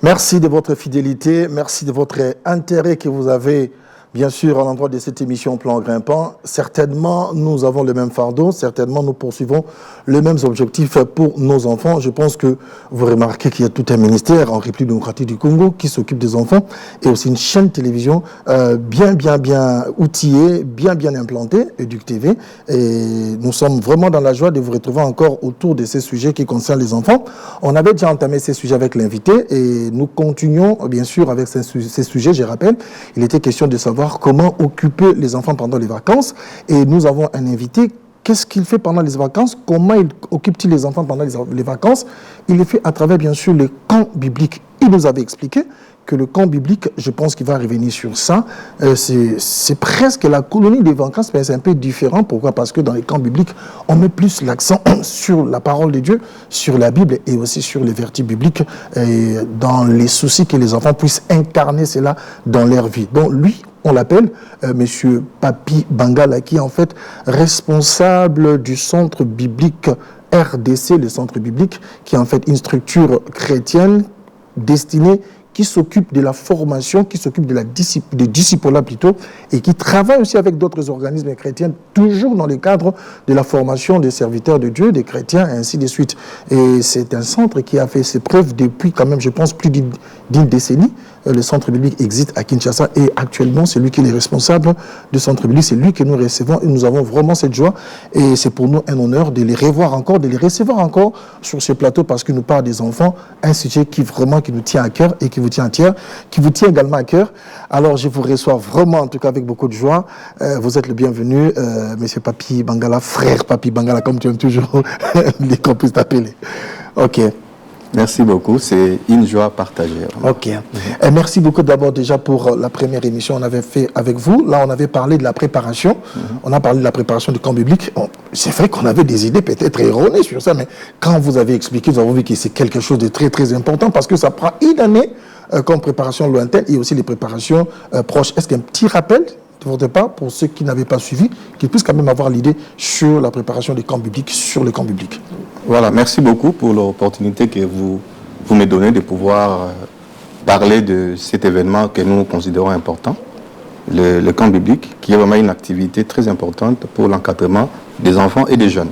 Merci de votre fidélité, merci de votre intérêt que vous avez, bien sûr, à l'endroit de cette émission Plan Grimpant. Certainement, nous avons le même fardeau, certainement, nous poursuivons les mêmes objectifs pour nos enfants. Je pense que vous remarquez qu'il y a tout un ministère en République démocratique du Congo qui s'occupe des enfants et aussi une chaîne télévision bien outillée, bien implantée, Éduc TV. Et nous sommes vraiment dans la joie de vous retrouver encore autour de ces sujets qui concernent les enfants. On avait déjà entamé ces sujets avec l'invité et nous continuons, bien sûr, avec ces sujets. Je rappelle, il était question de savoir comment occuper les enfants pendant les vacances. Et nous avons un invité. Qu'est-ce qu'il fait pendant les vacances? Comment il occupe-t-il les enfants pendant les vacances? Il le fait à travers, bien sûr, le camp biblique. Il nous avait expliqué que le camp biblique, je pense qu'il va revenir sur ça, c'est presque la colonie des vacances, mais c'est un peu différent. Pourquoi? Parce que dans les camps bibliques, on met plus l'accent sur la parole de Dieu, sur la Bible et aussi sur les vertus bibliques, et dans les soucis que les enfants puissent incarner cela dans leur vie. Donc lui, on l'appelle Monsieur Papi Bangala, qui est en fait responsable du centre biblique RDC, le centre biblique, qui est en fait une structure chrétienne destinée, qui s'occupe de la formation, qui s'occupe de disciplina plutôt, et qui travaille aussi avec d'autres organismes chrétiens, toujours dans le cadre de la formation des serviteurs de Dieu, des chrétiens, et ainsi de suite. Et c'est un centre qui a fait ses preuves depuis quand même, je pense, plus d'une décennie. Le centre biblique existe à Kinshasa et actuellement, c'est lui qui est responsable du centre biblique. C'est lui que nous recevons et nous avons vraiment cette joie. Et c'est pour nous un honneur de les revoir encore, de les recevoir encore sur ce plateau parce qu'ils nous parlent des enfants, un sujet qui vraiment qui nous tient à cœur et qui vous tient également à cœur. Alors, je vous reçois vraiment, en tout cas, avec beaucoup de joie. Vous êtes le bienvenu, Monsieur Papi Bangala, frère Papi Bangala, comme tu aimes toujours les qu'on puisse t'appeler. OK. Merci beaucoup, c'est une joie partagée. Ok. Et merci beaucoup d'abord déjà pour la première émission qu'on avait fait avec vous. Là, on avait parlé de la préparation. On a parlé de la préparation du camp biblique. C'est vrai qu'on avait des idées peut-être erronées sur ça, mais quand vous avez expliqué, nous avons vu que c'est quelque chose de très, très important parce que ça prend une année comme préparation lointaine et aussi les préparations proches. Est-ce qu'un petit rappel de votre part, pour ceux qui n'avaient pas suivi, qu'ils puissent quand même avoir l'idée sur la préparation des camps bibliques, sur le camp biblique? Voilà, merci beaucoup pour l'opportunité que vous me donnez de pouvoir parler de cet événement que nous considérons important, le camp biblique, qui est vraiment une activité très importante pour l'encadrement des enfants et des jeunes.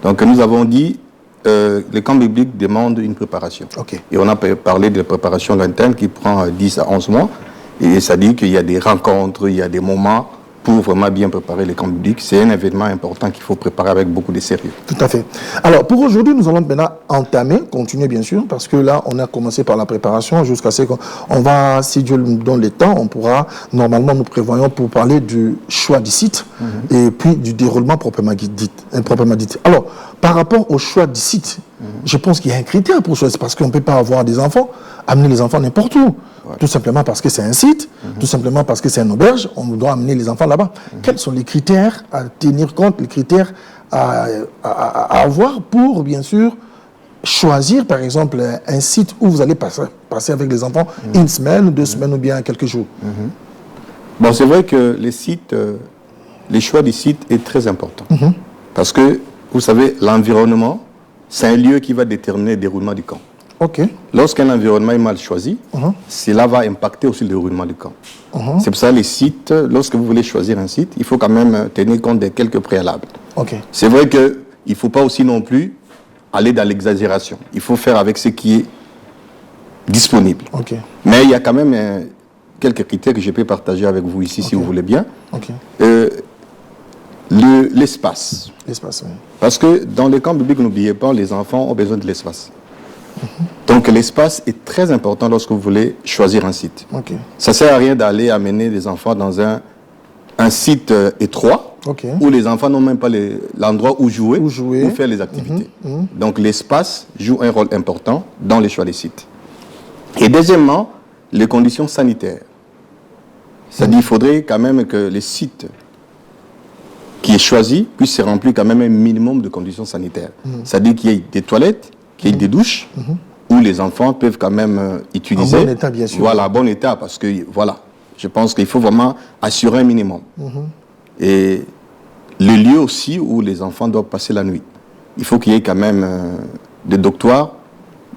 Donc nous avons dit, le camp biblique demande une préparation. Et on a parlé de préparation lointaine qui prend 10 à 11 mois. Et ça dit qu'il y a des rencontres, il y a des moments pour vraiment bien préparer les camps bibliques. C'est un événement important qu'il faut préparer avec beaucoup de sérieux. Tout à fait. Alors, pour aujourd'hui, nous allons maintenant continuer bien sûr, parce que là, on a commencé par la préparation jusqu'à ce qu'on va, si Dieu nous donne le temps, on pourra, normalement, nous prévoyons pour parler du choix du site et puis du déroulement proprement dit. Alors, par rapport au choix du site, je pense qu'il y a un critère pour choisir, parce qu'on ne peut pas avoir des enfants, amener les enfants n'importe où. Tout simplement parce que c'est un site, tout simplement parce que c'est une auberge, on doit amener les enfants là-bas. Quels sont les critères à tenir compte, les critères à avoir pour, bien sûr, choisir, par exemple, un site où vous allez passer avec les enfants une semaine, 2 semaines ou bien quelques jours? Bon, c'est vrai que les choix du site est très important. Parce que, vous savez, l'environnement, c'est un lieu qui va déterminer le déroulement du camp. Lorsqu'un environnement est mal choisi, cela va impacter aussi le déroulement du camp. C'est pour ça les sites, lorsque vous voulez choisir un site, il faut quand même tenir compte de quelques préalables. C'est vrai qu'il ne faut pas aussi non plus aller dans l'exagération. Il faut faire avec ce qui est disponible. Mais il y a quand même quelques critères que je peux partager avec vous ici, si vous voulez bien. L'espace. Parce que dans les camps bibliques, n'oubliez pas, les enfants ont besoin de l'espace. Donc l'espace est très important lorsque vous voulez choisir un site. Ça ne sert à rien d'aller amener des enfants dans un site étroit où les enfants n'ont même pas l'endroit où jouer, ou faire les activités. Donc l'espace joue un rôle important dans les choix des sites. Et deuxièmement, les conditions sanitaires. C'est-à-dire qu'il faudrait quand même que les sites qui est choisi puisse remplir quand même un minimum de conditions sanitaires. C'est-à-dire qu'il y ait des toilettes, qu'il y ait des douches, où les enfants peuvent quand même utiliser. En bon état, bien sûr. Voilà, en bon état, parce que, voilà, je pense qu'il faut vraiment assurer un minimum. Et le lieu aussi où les enfants doivent passer la nuit. Il faut qu'il y ait quand même des dortoirs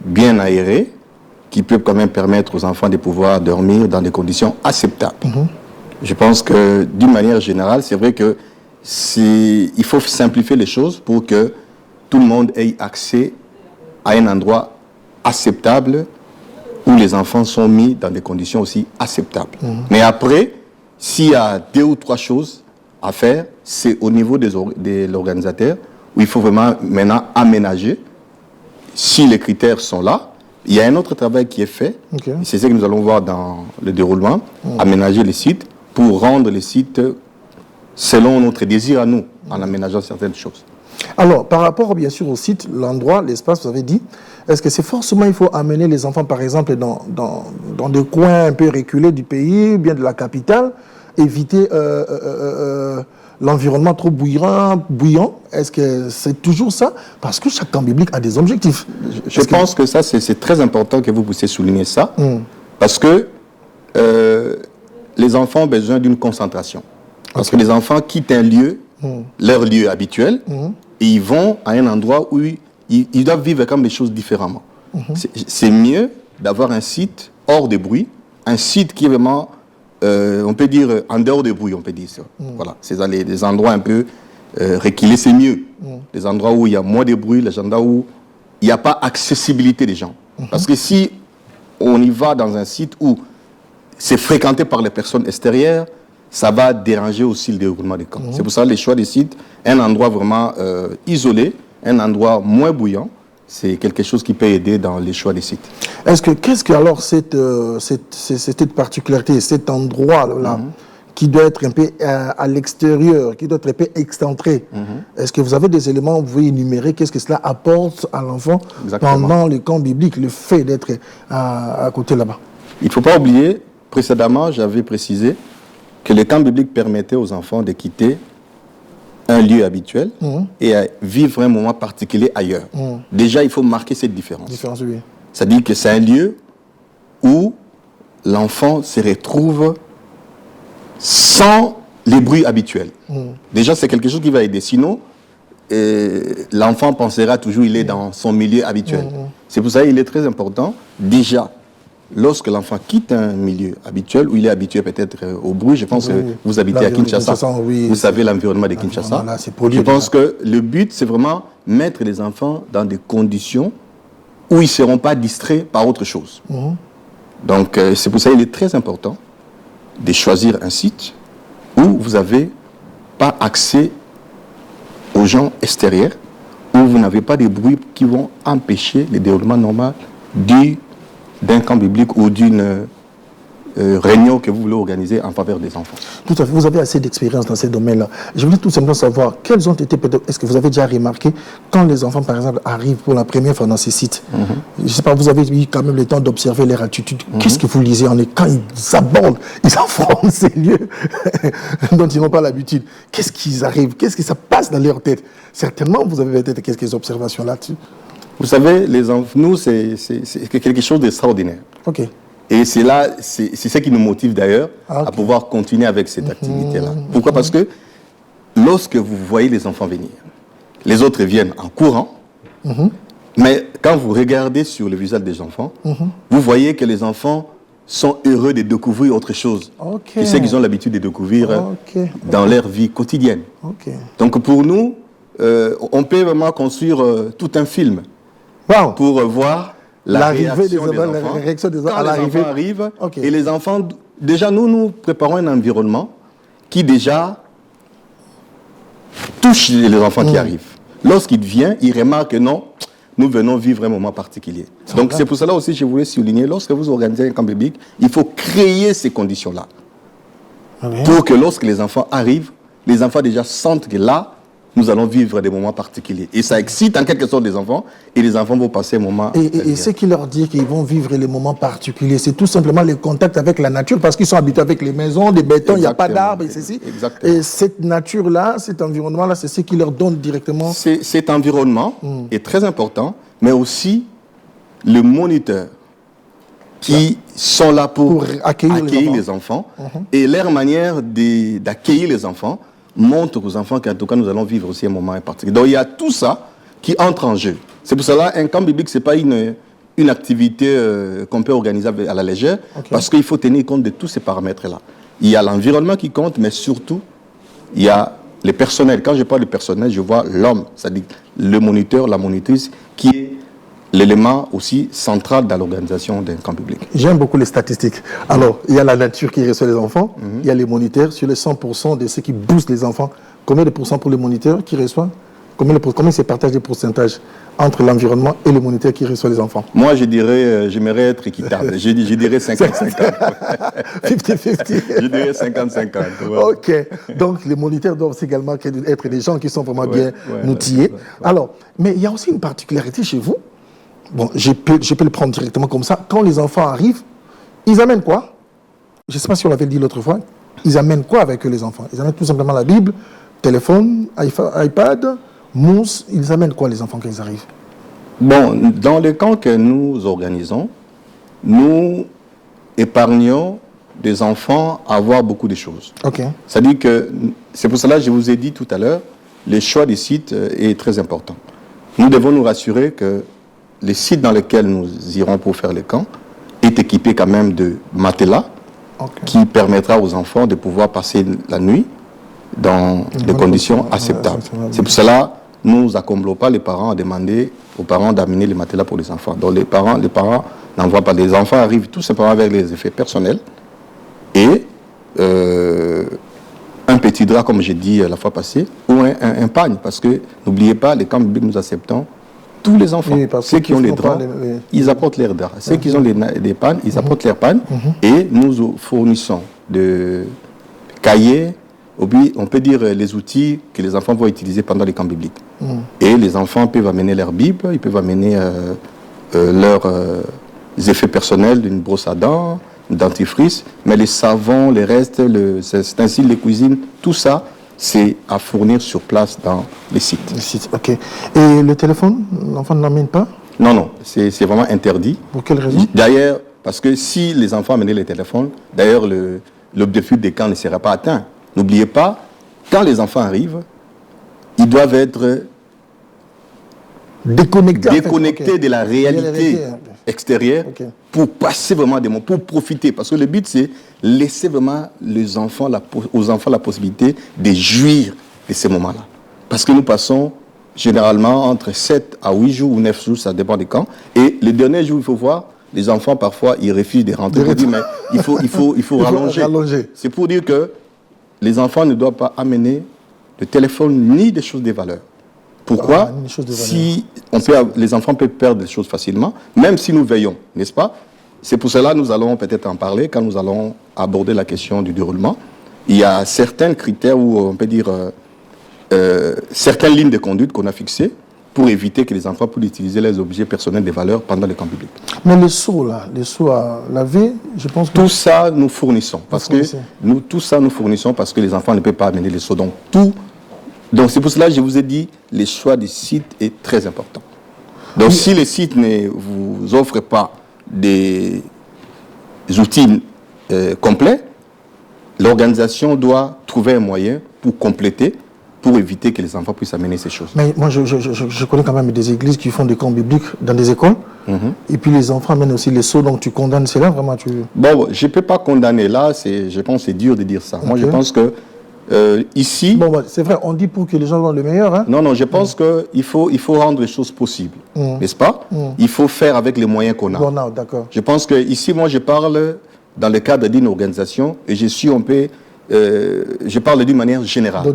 bien aérés qui peuvent quand même permettre aux enfants de pouvoir dormir dans des conditions acceptables. Je pense que, d'une manière générale, c'est vrai que il faut simplifier les choses pour que tout le monde ait accès à un endroit acceptable où les enfants sont mis dans des conditions aussi acceptables. Mais après, s'il y a 2 ou 3 choses à faire, c'est au niveau de l'organisateur où il faut vraiment maintenant aménager. Si les critères sont là, il y a un autre travail qui est fait. C'est ce que nous allons voir dans le déroulement, aménager les sites pour rendre les sites selon notre désir à nous, en aménageant certaines choses. Alors, par rapport bien sûr au site, l'endroit, l'espace, vous avez dit, est-ce que c'est forcément, il faut amener les enfants par exemple dans des coins un peu reculés du pays, bien de la capitale, éviter l'environnement trop bouillant? Est-ce que c'est toujours ça? Parce que chaque camp biblique a des objectifs. Je pense que ça, c'est très important que vous puissiez souligner ça, parce que les enfants ont besoin d'une concentration. Parce que les enfants quittent un lieu, leur lieu habituel, et ils vont à un endroit où ils doivent vivre comme des choses différemment. C'est mieux d'avoir un site hors de bruit, un site qui est vraiment, on peut dire, en dehors de bruit, on peut dire ça. Voilà, c'est des endroits un peu reculés, c'est mieux. Les endroits où il y a moins de bruit, les endroits où il n'y a pas accessibilité des gens. Parce que si on y va dans un site où c'est fréquenté par les personnes extérieures, ça va déranger aussi le déroulement des camps. C'est pour ça les choix des sites, un endroit vraiment isolé, un endroit moins bouillant, c'est quelque chose qui peut aider dans les choix des sites. Qu'est-ce que alors cette particularité, cet endroit-là, qui doit être un peu à l'extérieur, qui doit être un peu excentré, est-ce que vous avez des éléments, vous pouvez énumérer, qu'est-ce que cela apporte à l'enfant pendant le camp biblique, le fait d'être à côté là-bas? Il ne faut pas oublier, précédemment, j'avais précisé que le camp biblique permettait aux enfants de quitter un lieu habituel et à vivre un moment particulier ailleurs. Déjà, il faut marquer cette différence. Oui. C'est-à-dire que c'est un lieu où l'enfant se retrouve sans les bruits habituels. Déjà, c'est quelque chose qui va aider. Sinon, l'enfant pensera toujours qu'il est dans son milieu habituel. C'est pour ça qu'il est très important, déjà, lorsque l'enfant quitte un milieu habituel, où il est habitué peut-être au bruit, je pense que vous habitez à Kinshasa, vous savez l'environnement de Kinshasa. Je pense que le but, c'est vraiment mettre les enfants dans des conditions où ils ne seront pas distraits par autre chose. Donc, c'est pour ça qu'il est très important de choisir un site où vous n'avez pas accès aux gens extérieurs, où vous n'avez pas de bruits qui vont empêcher le déroulement normal d'un camp biblique ou d'une réunion que vous voulez organiser en faveur des enfants. Tout à fait. Vous avez assez d'expérience dans ces domaines-là. Je voulais tout simplement savoir, quels ont été peut-être, est-ce que vous avez déjà remarqué, quand les enfants, par exemple, arrivent pour la première fois dans ces sites, je ne sais pas, vous avez eu quand même le temps d'observer leur attitude. Qu'est-ce que vous lisez quand ils abordent, ils affrontent ces lieux dont ils n'ont pas l'habitude? Qu'est-ce qu'ils arrivent? Qu'est-ce que ça passe dans leur tête? Certainement, vous avez peut-être quelques observations là-dessus. Vous savez, les enfants, nous, c'est quelque chose d'extraordinaire. OK. Et c'est ce qui nous motive d'ailleurs à pouvoir continuer avec cette activité-là. Pourquoi? Parce que lorsque vous voyez les enfants venir, les autres viennent en courant, mais quand vous regardez sur le visage des enfants, vous voyez que les enfants sont heureux de découvrir autre chose que ce qu'ils ont l'habitude de découvrir dans leur vie quotidienne. Donc pour nous, on peut vraiment construire tout un film pour voir la réaction des enfants. Quand les enfants arrivent, et les enfants, déjà nous préparons un environnement qui déjà touche les enfants qui arrivent. Lorsqu'ils viennent, ils remarquent que non, nous venons vivre un moment particulier. Donc c'est pour cela aussi que je voulais souligner, lorsque vous organisez un camp biblique, il faut créer ces conditions-là. Pour que lorsque les enfants arrivent, les enfants déjà sentent que là, nous allons vivre des moments particuliers. Et ça excite en quelque sorte les enfants, et les enfants vont passer un moment... Et ce qui leur dit qu'ils vont vivre les moments particuliers, c'est tout simplement le contact avec la nature, parce qu'ils sont habitués avec les maisons, des bétons, il n'y a pas d'arbres, et ceci. Exactement. Et cette nature-là, cet environnement-là, c'est ce qui leur donne directement... Cet environnement est très important, mais aussi le moniteur qui sont là pour accueillir les enfants. Et leur manière d'accueillir les enfants montre aux enfants qu'en tout cas, nous allons vivre aussi un moment particulier. Donc, il y a tout ça qui entre en jeu. C'est pour cela qu'un camp biblique, ce n'est pas une activité qu'on peut organiser à la légère, parce qu'il faut tenir compte de tous ces paramètres-là. Il y a l'environnement qui compte, mais surtout, il y a les personnels. Quand je parle de personnel, je vois l'homme, c'est-à-dire le moniteur, la monitrice, qui est l'élément aussi central dans l'organisation d'un camp public. J'aime beaucoup les statistiques. Alors, il y a la nature qui reçoit les enfants, il y a les moniteurs. Sur les 100% de ceux qui boostent les enfants, combien de pourcents pour les moniteurs qui reçoivent? Combien se partagent les pourcentages entre l'environnement et les moniteurs qui reçoivent les enfants? Moi, je dirais, j'aimerais être équitable. je dirais 50-50. 50-50. Je dirais 50-50. Ouais. Ok. Donc, les moniteurs doivent également être des gens qui sont vraiment bien outillés. Alors, mais il y a aussi une particularité chez vous. Bon, je peux le prendre directement comme ça. Quand les enfants arrivent, ils amènent quoi? Je ne sais pas si on l'avait dit l'autre fois. Ils amènent quoi avec eux, les enfants? Ils amènent tout simplement la Bible, téléphone, iPad, mousse. Ils amènent quoi, les enfants, quand ils arrivent? Bon, dans les camps que nous organisons, nous épargnons des enfants à voir beaucoup de choses. Ok. C'est-à-dire que, c'est pour cela que je vous ai dit tout à l'heure, le choix des sites est très important. Nous devons nous rassurer que les sites dans lesquels nous irons pour faire les camps est équipé quand même de matelas qui permettra aux enfants de pouvoir passer la nuit dans des conditions acceptables. C'est pour cela que nous n'accomblons pas les parents à demander aux parents d'amener les matelas pour les enfants. Donc les parents n'envoient pas. Les enfants arrivent tout simplement avec les effets personnels et un petit drap, comme j'ai dit la fois passée, ou un pagne. Parce que n'oubliez pas, les camps bibliques, nous acceptons tous les enfants. Oui, ceux qui ont les draps, ils apportent leurs draps. Ceux qui ont des pannes, ils apportent leurs pannes. Et nous fournissons des cahiers, on peut dire les outils que les enfants vont utiliser pendant les camps bibliques. Et les enfants peuvent amener leur Bible, ils peuvent amener leurs effets personnels, une brosse à dents, un dentifrice, mais les savons, les restes, c'est ainsi les cuisines, tout ça, c'est à fournir sur place dans les sites. Les sites, ok. Et le téléphone, l'enfant ne l'amène pas? Non, non, c'est vraiment interdit. Pour quelle raison? D'ailleurs, parce que si les enfants amenaient les téléphones, d'ailleurs, l'objectif des camps ne sera pas atteint. N'oubliez pas, quand les enfants arrivent, ils doivent être déconnectés de la réalité extérieure pour passer vraiment des moments, pour profiter. Parce que le but, c'est laisser vraiment aux enfants la possibilité de jouir de ces moments-là. Parce que nous passons généralement entre 7 à 8 jours ou 9 jours, ça dépend des camps. Et le dernier jour, il faut voir, les enfants, parfois, ils refusent de rentrer. On dit, mais il faut rallonger. C'est pour dire que les enfants ne doivent pas amener de téléphone ni des choses de valeur. Pourquoi? Si les enfants peuvent perdre des choses facilement, même si nous veillons, n'est-ce pas? C'est pour cela que nous allons peut-être en parler quand nous allons aborder la question du déroulement. Il y a certains critères où on peut dire certaines lignes de conduite qu'on a fixées pour éviter que les enfants puissent utiliser les objets personnels de valeur pendant les camps publics. Mais les seaux là, les seaux à laver, je pense que... Tout ça, nous fournissons. Tout ça, nous fournissons parce que les enfants ne peuvent pas amener les seaux. Donc c'est pour cela que je vous ai dit, le choix des sites est très important. Donc si les sites ne vous offrent pas des outils complets, l'organisation doit trouver un moyen pour compléter, pour éviter que les enfants puissent amener ces choses. Mais moi, je connais quand même des églises qui font des camps bibliques dans des écoles, et puis les enfants amènent aussi les seaux, donc tu condamnes cela vraiment Bon, je ne peux pas condamner là, je pense que c'est dur de dire ça. Moi, je pense que ici... Bon, c'est vrai, on dit pour que les gens voient le meilleur. Hein? Non, je pense qu'il faut rendre les choses possibles, n'est-ce pas? Il faut faire avec les moyens qu'on a. Bon, non, d'accord. Je pense que ici, moi, je parle dans le cadre d'une organisation et je parle d'une manière générale.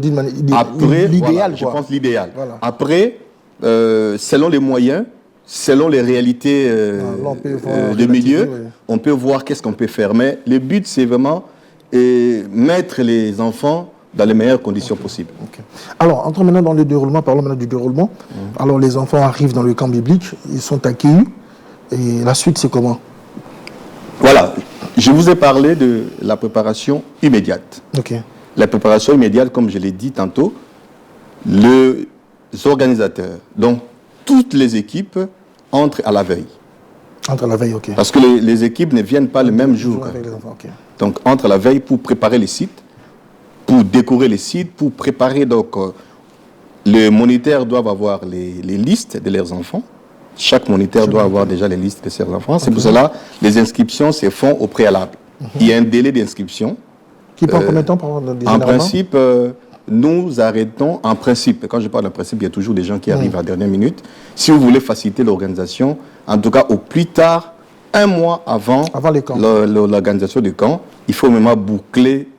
Après, l'idéal, je pense l'idéal. Voilà. Après, selon les moyens, selon les réalités de milieu, on peut voir qu'est-ce qu'on peut faire. Mais le but, c'est vraiment mettre les enfants dans les meilleures conditions possibles. Okay. Alors, entrons maintenant dans le déroulement, parlons maintenant du déroulement. Alors, les enfants arrivent dans le camp biblique, ils sont accueillis, et la suite, c'est comment? Voilà, je vous ai parlé de la préparation immédiate. Okay. La préparation immédiate, comme je l'ai dit tantôt, les organisateurs, donc toutes les équipes entrent à la veille. Entre la veille, ok. Parce que les équipes ne viennent pas le même jour. Avec les enfants, okay. Donc, entre la veille pour préparer les sites, pour décorer les sites, pour préparer. Donc, les moniteurs doivent avoir les listes de leurs enfants. Chaque moniteur doit avoir déjà les listes de ses enfants. C'est pour cela que les inscriptions se font au préalable. Il y a un délai d'inscription. Qui prend combien de temps pour En principe, nous arrêtons, en principe, quand je parle de principe, il y a toujours des gens qui arrivent à la dernière minute. Si vous voulez faciliter l'organisation, en tout cas au plus tard, un mois avant l'organisation du camp, il faut vraiment boucler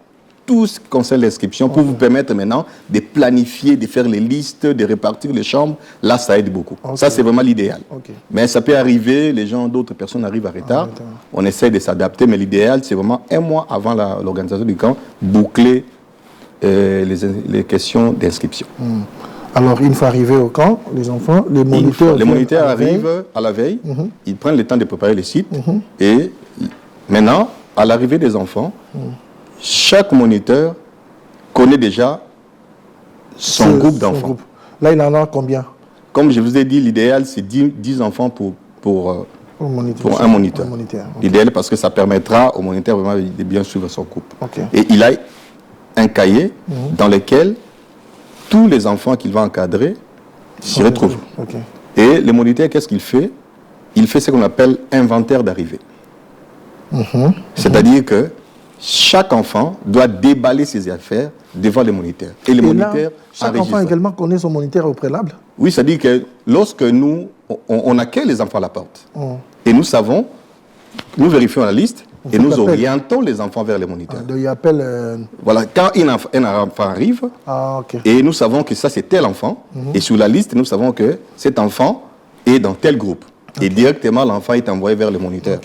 tout ce qui concerne l'inscription pour vous permettre maintenant de planifier, de faire les listes, de répartir les chambres. Là, ça aide beaucoup. Ça, c'est vraiment l'idéal. Mais ça peut arriver, d'autres personnes arrivent à retard. On essaie de s'adapter, mais l'idéal, c'est vraiment un mois avant l'organisation du camp, boucler les questions d'inscription. Alors, une fois arrivés au camp, les enfants, les moniteurs arrivent à la veille, ils prennent le temps de préparer les sites, et maintenant, à l'arrivée des enfants, chaque moniteur connaît déjà son groupe d'enfants. Là, il en a combien? Comme je vous ai dit, l'idéal, c'est 10 enfants pour un moniteur. L'idéal, parce que ça permettra au moniteur vraiment de bien suivre son groupe. Et il a un cahier dans lequel tous les enfants qu'il va encadrer s'y retrouvent. Et le moniteur, qu'est-ce qu'il fait? Il fait ce qu'on appelle inventaire d'arrivée. C'est-à-dire que chaque enfant doit déballer ses affaires devant le moniteur. Et le moniteur chaque enfant également connaît son moniteur au préalable? Oui, c'est-à-dire que lorsque on accueille les enfants à la porte, et nous savons, nous vérifions la liste, et nous orientons les enfants vers les moniteurs. Il appelle... Voilà, quand un enfant arrive, et nous savons que ça c'est tel enfant, et sur la liste, nous savons que cet enfant est dans tel groupe. Et directement, l'enfant est envoyé vers le moniteur.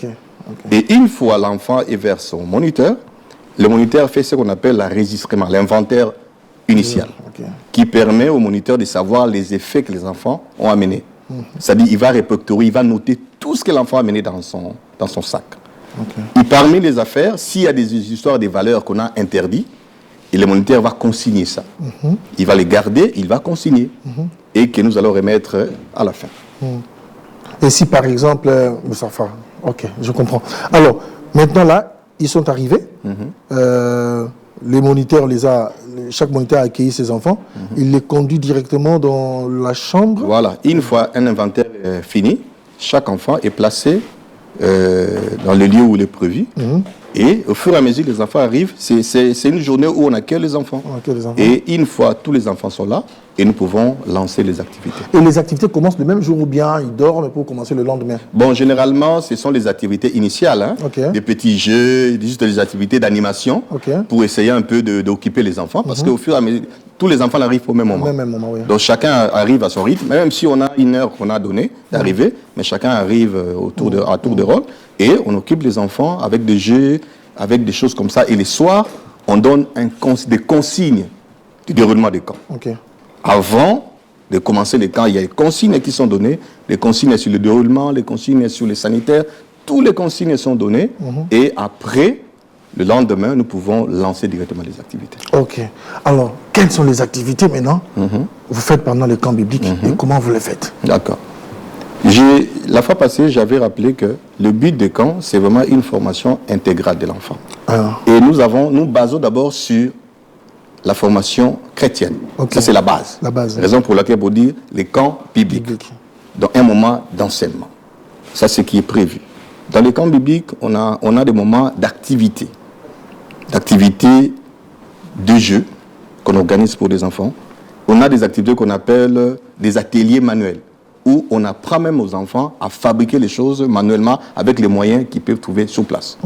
Et une fois l'enfant est vers son moniteur, le moniteur fait ce qu'on appelle l'enregistrement, l'inventaire initial, qui permet au moniteur de savoir les effets que les enfants ont amenés. C'est-à-dire qu'il va répertorier, il va noter tout ce que l'enfant a amené dans son sac. Et parmi les affaires, s'il y a des histoires, des valeurs qu'on a interdites, et le moniteur va consigner ça. Il va les garder, il va consigner, et que nous allons remettre à la fin. Et si par exemple, ok, je comprends. Alors, maintenant là, ils sont arrivés, les moniteurs chaque moniteur a accueilli ses enfants, il les conduit directement dans la chambre. Voilà, une fois un inventaire fini, chaque enfant est placé dans le lieu où il est prévu. Et au fur et à mesure que les enfants arrivent, c'est une journée où on accueille les enfants. Et une fois tous les enfants sont là, et nous pouvons lancer les activités. Et les activités commencent le même jour ou bien ils dorment pour commencer le lendemain? Bon, généralement, ce sont les activités initiales, des petits jeux, juste des activités d'animation, pour essayer un peu d'occuper les enfants, parce qu'au fur et à mesure, tous les enfants arrivent au même moment. Donc chacun arrive à son rythme, même si on a une heure qu'on a donnée d'arriver, mais chacun arrive à tour de rôle, et on occupe les enfants avec des jeux, avec des choses comme ça. Et les soirs, on donne des consignes du déroulement des camps. Avant de commencer les camps, il y a des consignes qui sont données, les consignes sur le déroulement, les consignes sur les sanitaires, toutes les consignes sont données, et après, le lendemain, nous pouvons lancer directement les activités. Ok. Alors, quelles sont les activités maintenant vous faites pendant les camps bibliques et comment vous les faites? D'accord. La fois passée, j'avais rappelé que le but des camps, c'est vraiment une formation intégrale de l'enfant. Et nous basons d'abord sur la formation chrétienne. Ça, c'est la base. Raison pour laquelle, pour dire, les camps bibliques. Dans un moment d'enseignement. Ça, c'est ce qui est prévu. Dans les camps bibliques, on a des moments d'activité. D'activité de jeu qu'on organise pour les enfants. On a des activités qu'on appelle des ateliers manuels, où on apprend même aux enfants à fabriquer les choses manuellement avec les moyens qu'ils peuvent trouver sur place.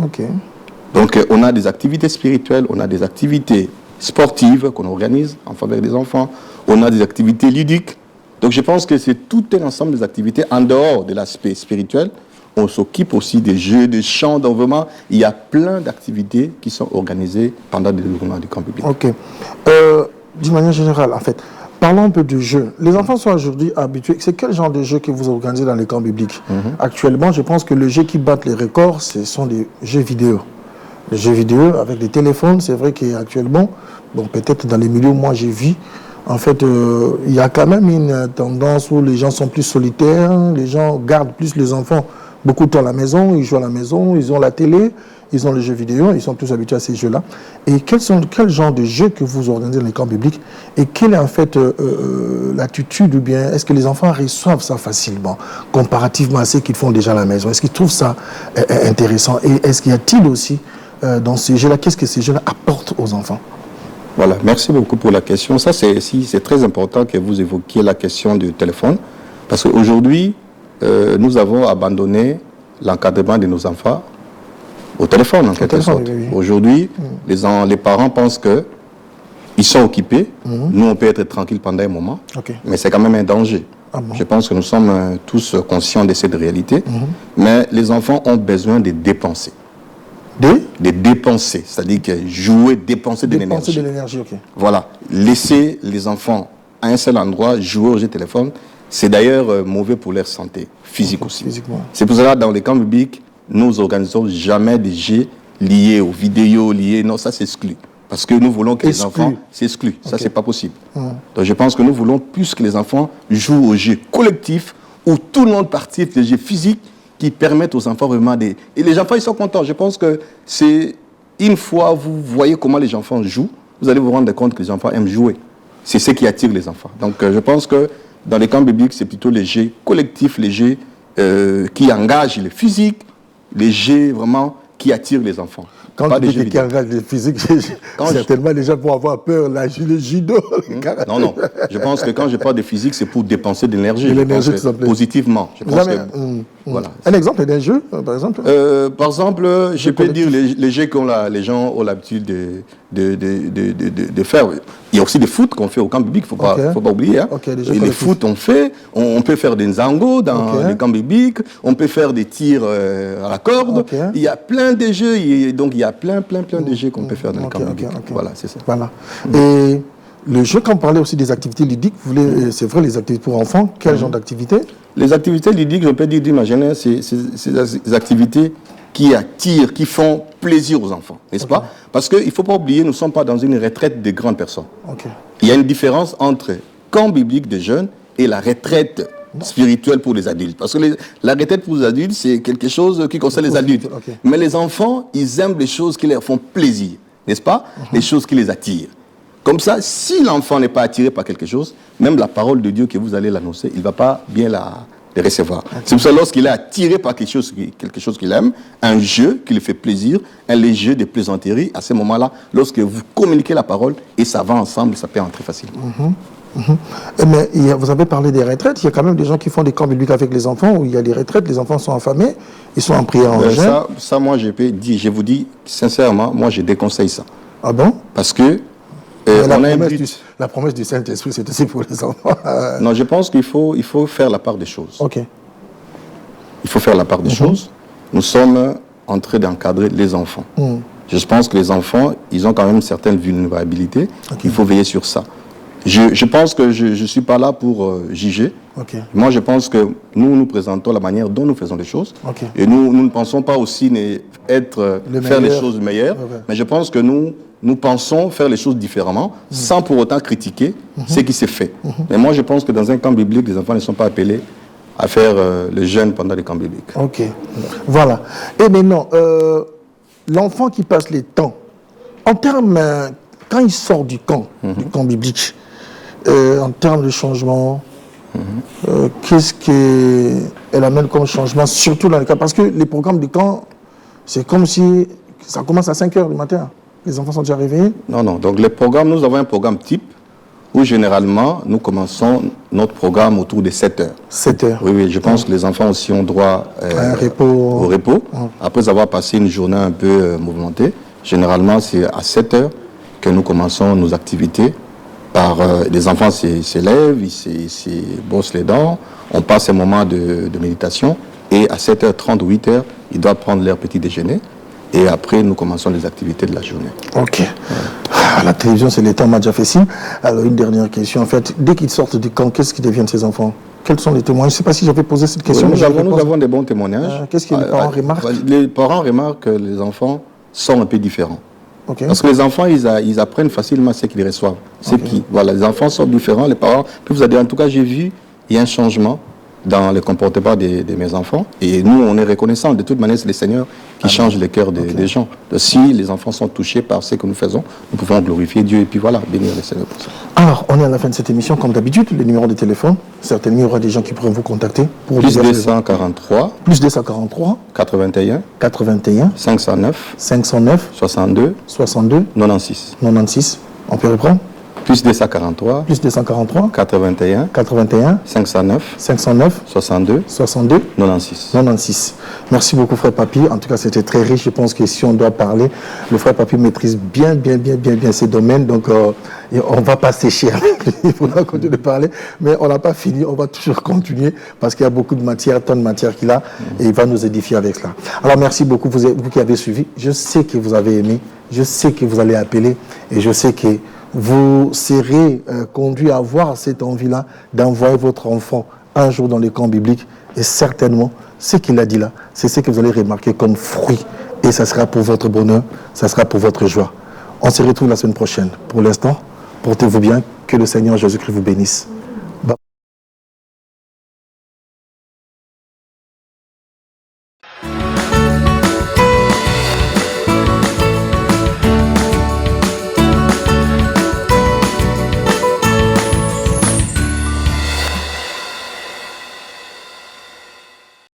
Donc, on a des activités spirituelles, on a des activités sportives qu'on organise en faveur des enfants, on a des activités ludiques. Donc, je pense que c'est tout un ensemble des activités en dehors de l'aspect spirituel on s'occupe aussi des jeux, des chants. Donc vraiment, il y a plein d'activités qui sont organisées pendant le déroulement du camp public. Ok. D'une manière générale, en fait, parlons un peu de jeux. Les enfants sont aujourd'hui habitués. C'est quel genre de jeux que vous organisez dans les camps bibliques? Actuellement, je pense que le jeu qui bat les records, ce sont des jeux vidéo. Les jeux vidéo avec des téléphones, c'est vrai qu'actuellement, bon, peut-être dans les milieux où moi j'ai vu, en fait, il y a quand même une tendance où les gens sont plus solitaires, les gens gardent plus les enfants beaucoup de temps à la maison, ils jouent à la maison, ils ont la télé, ils ont les jeux vidéo, ils sont tous habitués à ces jeux-là. Et quel genre de jeux que vous organisez dans les camps bibliques et quelle est en fait l'attitude ou bien est-ce que les enfants reçoivent ça facilement comparativement à ce qu'ils font déjà à la maison? Est-ce qu'ils trouvent ça intéressant? Et est-ce qu'il y a-t-il aussi dans ces jeux-là, qu'est-ce que ces jeux-là apportent aux enfants? Voilà, merci beaucoup pour la question. Ça, c'est très important que vous évoquiez la question du téléphone, parce qu'aujourd'hui, nous avons abandonné l'encadrement de nos enfants au téléphone, en quelque sorte. Oui. Aujourd'hui, les parents pensent qu'ils sont occupés. Nous, on peut être tranquille pendant un moment, mais c'est quand même un danger. Ah bon? Je pense que nous sommes tous conscients de cette réalité, mais les enfants ont besoin de dépenser. De dépenser, c'est-à-dire que jouer, dépenser de l'énergie. Dépenser de l'énergie, ok. Voilà, laisser les enfants à un seul endroit, jouer au jeu téléphone, c'est d'ailleurs mauvais pour leur santé physique aussi. C'est pour cela, dans les camps bibliques, nous organisons jamais des jeux liés aux vidéos, non, ça c'est exclu. Parce que nous voulons que les enfants s'excluent, ça c'est pas possible. Donc je pense que nous voulons plus que les enfants jouent aux jeux collectifs, où tout le monde participe, des jeux physiques, qui permettent aux enfants vraiment de... Et les enfants, ils sont contents. Je pense que c'est... Une fois vous voyez comment les enfants jouent, vous allez vous rendre compte que les enfants aiment jouer. C'est ce qui attire les enfants. Donc je pense que dans les camps bibliques, c'est plutôt les jeux collectifs, les jeux qui engagent le physique, les jeux vraiment qui attirent les enfants. Quand tu dis qu'il engage le physique, certainement les gens vont avoir peur, le judo. Non. Je pense que quand je parle de physique, c'est pour dépenser de l'énergie. Positivement. Je pense voilà. Un exemple d'un jeu, par exemple Par exemple, je peux dire les jeux que les gens ont l'habitude de faire. Il y a aussi des foot qu'on fait au camp biblique, il ne faut pas oublier. Hein. Et les foot, on peut faire des nzango dans les camps bibliques, on peut faire des tirs à la corde. Il y a plein de jeux, donc il y a plein de jeux qu'on peut faire dans les camps bibliques. Voilà, c'est ça. Voilà. Et le jeu, quand on parlait aussi des activités ludiques, c'est vrai, les activités pour enfants, quel genre d'activités? Les activités ludiques, je peux dire d'imaginer, c'est des activités qui attirent, qui font plaisir aux enfants, n'est-ce pas? Parce qu'il ne faut pas oublier, nous ne sommes pas dans une retraite de grandes personnes. Il y a une différence entre camp biblique des jeunes et la retraite spirituelle pour les adultes. Parce que la retraite pour les adultes, c'est quelque chose qui concerne les adultes. Mais les enfants, ils aiment les choses qui leur font plaisir, n'est-ce pas? Les choses qui les attirent. Comme ça, si l'enfant n'est pas attiré par quelque chose, même la parole de Dieu que vous allez l'annoncer, il ne va pas bien la recevoir. C'est pour ça que lorsqu'il est attiré par quelque chose qu'il aime, un jeu qui lui fait plaisir, un jeu de plaisanterie, à ce moment-là, lorsque vous communiquez la parole et ça va ensemble, ça peut entrer facilement. Mais vous avez parlé des retraites, il y a quand même des gens qui font des camps bibliques avec les enfants, où il y a des retraites, les enfants sont affamés, ils sont en prière en jeûne. Ça, moi, je vous dis sincèrement, moi, je déconseille ça. Ah bon? Parce que la promesse du Saint-Esprit, c'est aussi pour les enfants. Non, je pense qu'il faut faire la part des choses. Il faut faire la part des choses. Nous sommes en train d'encadrer les enfants. Je pense que les enfants, ils ont quand même certaines vulnérabilités. Il faut veiller sur ça. Je pense que je ne suis pas là pour juger. Moi, je pense que nous présentons la manière dont nous faisons les choses. Et nous ne pensons pas aussi faire les choses meilleures. Mais je pense que nous pensons faire les choses différemment, sans pour autant critiquer ce qui s'est fait. Mais moi, je pense que dans un camp biblique, les enfants ne sont pas appelés à faire le jeûne pendant les camps bibliques. Voilà. Et maintenant, l'enfant qui passe les temps, en termes, quand il sort du camp biblique, en termes de changement, qu'est-ce qu'elle amène comme changement, surtout dans le cas, parce que les programmes du camp, c'est comme si ça commence à 5 h du matin. Les enfants sont déjà réveillés? Non. Donc les programmes, nous avons un programme type où généralement nous commençons notre programme autour de 7 h. 7 h. Oui, je pense que les enfants aussi ont droit au repos. Après avoir passé une journée un peu mouvementée, généralement c'est à 7 h que nous commençons nos activités. Les enfants se lèvent, ils se brossent les dents, on passe un moment de méditation Et à 7h30 ou 8h, ils doivent prendre leur petit déjeuner. Et après, nous commençons les activités de la journée. Ok. La télévision, c'est les temps déjà facile. Alors, une dernière question. En fait, dès qu'ils sortent du camp, qu'est-ce qui deviennent ces enfants? Quels sont les témoignages? Je ne sais pas si j'avais posé cette question. Oui, nous avons des bons témoignages. Qu'est-ce que les parents remarquent? Les parents remarquent que les enfants sont un peu différents. Okay. Parce que les enfants, ils apprennent facilement ce qu'ils reçoivent. Voilà, les enfants sont différents, les parents peuvent vous dire, en tout cas, j'ai vu, il y a un changement dans le comportement de mes enfants. Et nous, on est reconnaissants. De toute manière, c'est le Seigneur qui change les cœurs des gens. Donc, si les enfants sont touchés par ce que nous faisons, nous pouvons glorifier Dieu et puis voilà, bénir le Seigneur pour ça. Alors, on est à la fin de cette émission, comme d'habitude, les numéros de téléphone. Certainement, il y aura des gens qui pourront vous contacter. Pour plus 243. Plus 243. 81. 81. 509. 509. 62. 62. 96. 96. On peut reprendre? Plus 243. Plus 243. 81. 81. 509. 509. 62. 62. 96. 96. Merci beaucoup, frère Papy. En tout cas, c'était très riche. Je pense que si on doit parler, le frère Papy maîtrise bien ces domaines. Donc, on ne va pas sécher avec lui. Il faudra continuer de parler. Mais on n'a pas fini. On va toujours continuer parce qu'il y a beaucoup de matière, tant de matière qu'il a. Et il va nous édifier avec cela. Alors, merci beaucoup, vous qui avez suivi. Je sais que vous avez aimé. Je sais que vous allez appeler. Et je sais que vous serez conduit à avoir cette envie-là d'envoyer votre enfant un jour dans les camps bibliques. Et certainement, ce qu'il a dit là, c'est ce que vous allez remarquer comme fruit. Et ça sera pour votre bonheur, ça sera pour votre joie. On se retrouve la semaine prochaine. Pour l'instant, portez-vous bien. Que le Seigneur Jésus-Christ vous bénisse.